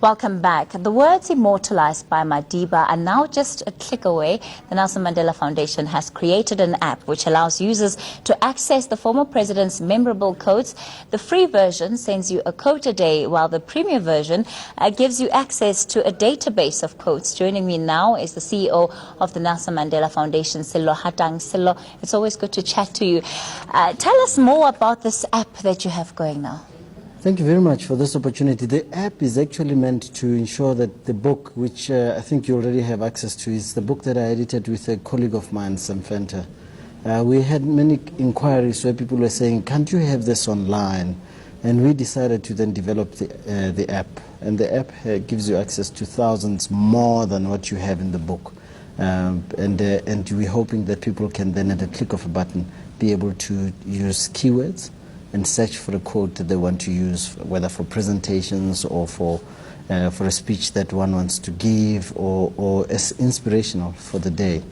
Welcome back. The words immortalized by Madiba are now just a click away. The Nelson Mandela Foundation has created an app which allows users to access the former president's memorable quotes. The free version sends you a quote a day, while the premium version gives you access to a database of quotes. Joining me now is the CEO of the Nelson Mandela Foundation, Sello Hatang. Sello, it's always good to chat to you. Tell us more about this app that you have going now. Thank you very much for this opportunity. The app is actually meant to ensure that the book, which I think you already have access to, is the book that I edited with a colleague of mine, Samfenta. We had many inquiries where people were saying, can't you have this online? And we decided to then develop the app. And the app gives you access to thousands more than what you have in the book. And we're hoping that people can then, at a click of a button, be able to use keywords and search for a quote that they want to use, whether for presentations or for a speech that one wants to give, or as inspirational for the day.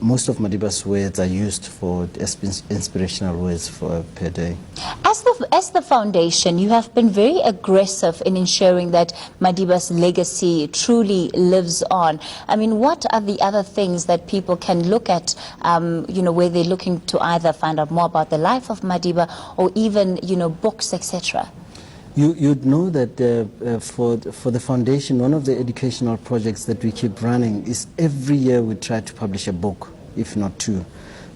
Most of Madiba's words are used for inspirational words per day. As the foundation, you have been very aggressive in ensuring that Madiba's legacy truly lives on. I mean, what are the other things that people can look at, where they're looking to either find out more about the life of Madiba or even, books, etc.? You'd know that for the foundation, one of the educational projects that we keep running is every year we try to publish a book, if not two.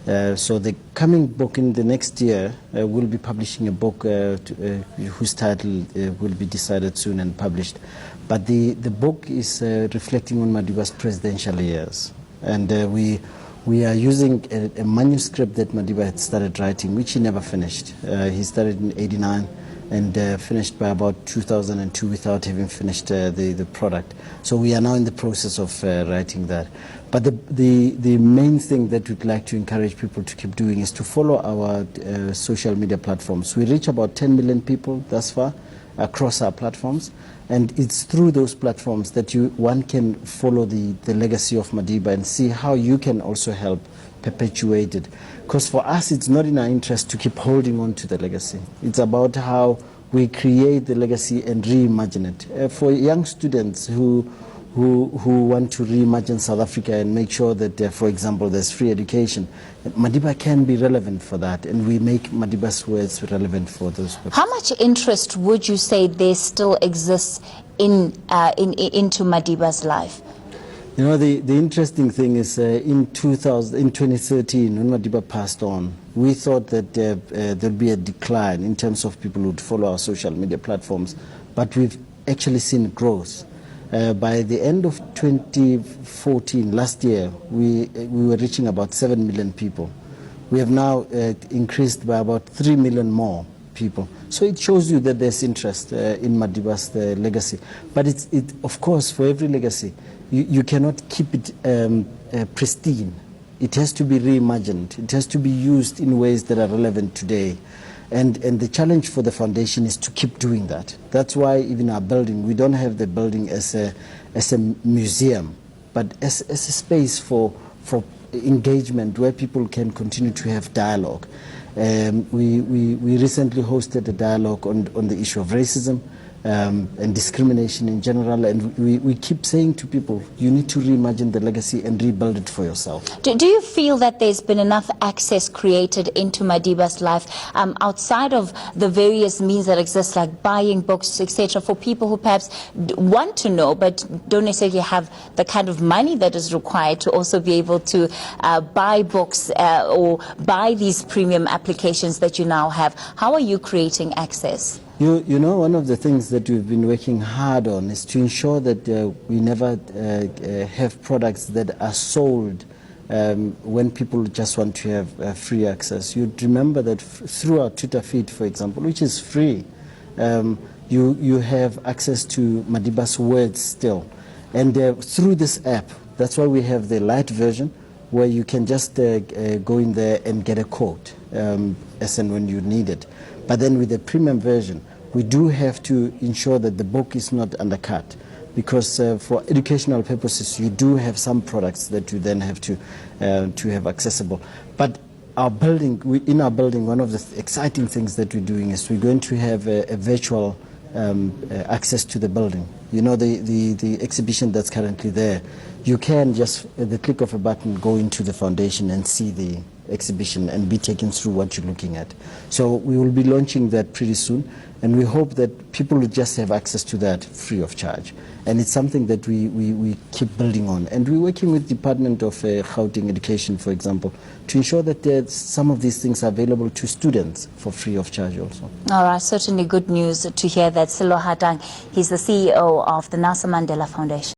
So the coming book in the next year, we'll be publishing a book whose title will be decided soon and published. But the book is reflecting on Madiba's presidential years. And we are using a manuscript that Madiba had started writing, which he never finished. He started in '89. And finished by about 2002 without having finished the product. So we are now in the process of writing that. But the main thing that we'd like to encourage people to keep doing is to follow our social media platforms. We reach about 10 million people thus far across our platforms. And it's through those platforms that one can follow the legacy of Madiba and see how you can also help perpetuate it. Because for us, it's not in our interest to keep holding on to the legacy. It's about how we create the legacy and reimagine it. For young students who want to reimagine South Africa and make sure that, for example, there's free education, Madiba can be relevant for that, and we make Madiba's words relevant for those people. How much interest would you say there still exists into Madiba's life? You know, the interesting thing is in 2013, when Madiba passed on, we thought that there'd be a decline in terms of people who would follow our social media platforms, but we've actually seen growth. By the end of 2014, last year, we were reaching about 7 million people. We have now increased by about 3 million more people. So it shows you that there's interest in Madiba's legacy. But of course, for every legacy, you cannot keep it pristine. It has to be reimagined. It has to be used in ways that are relevant today. And the challenge for the foundation is to keep doing that. That's why even our building, we don't have the building as a museum, but as a space for engagement where people can continue to have dialogue. We recently hosted a dialogue on the issue of racism and discrimination in general, and we keep saying to people, you need to reimagine the legacy and rebuild it for yourself. Do you feel that there's been enough access created into Madiba's life outside of the various means that exist, like buying books, etc., for people who perhaps want to know but don't necessarily have the kind of money that is required to also be able to buy books or buy these premium applications that you now have? How are you creating access? You know, one of the things that we've been working hard on is to ensure that we never have products that are sold when people just want to have free access. You'd remember that through our Twitter feed, for example, which is free, you have access to Madiba's words still. And through this app, that's why we have the light version, where you can just go in there and get a quote as and when you need it. But then with the premium version, we do have to ensure that the book is not undercut, because for educational purposes, you do have some products that you then have to have accessible. But in our building, one of the exciting things that we're doing is we're going to have a virtual access to the building. You know, the exhibition that's currently there, you can just, at the click of a button, go into the foundation and see the exhibition and be taken through what you're looking at. So we will be launching that pretty soon, and we hope that people will just have access to that free of charge. And it's something that we keep building on. And we're working with the Department of Gauteng Education, for example, to ensure that some of these things are available to students for free of charge also. All right, certainly good news to hear that. Sello Hatang, he's the CEO of the Nelson Mandela Foundation.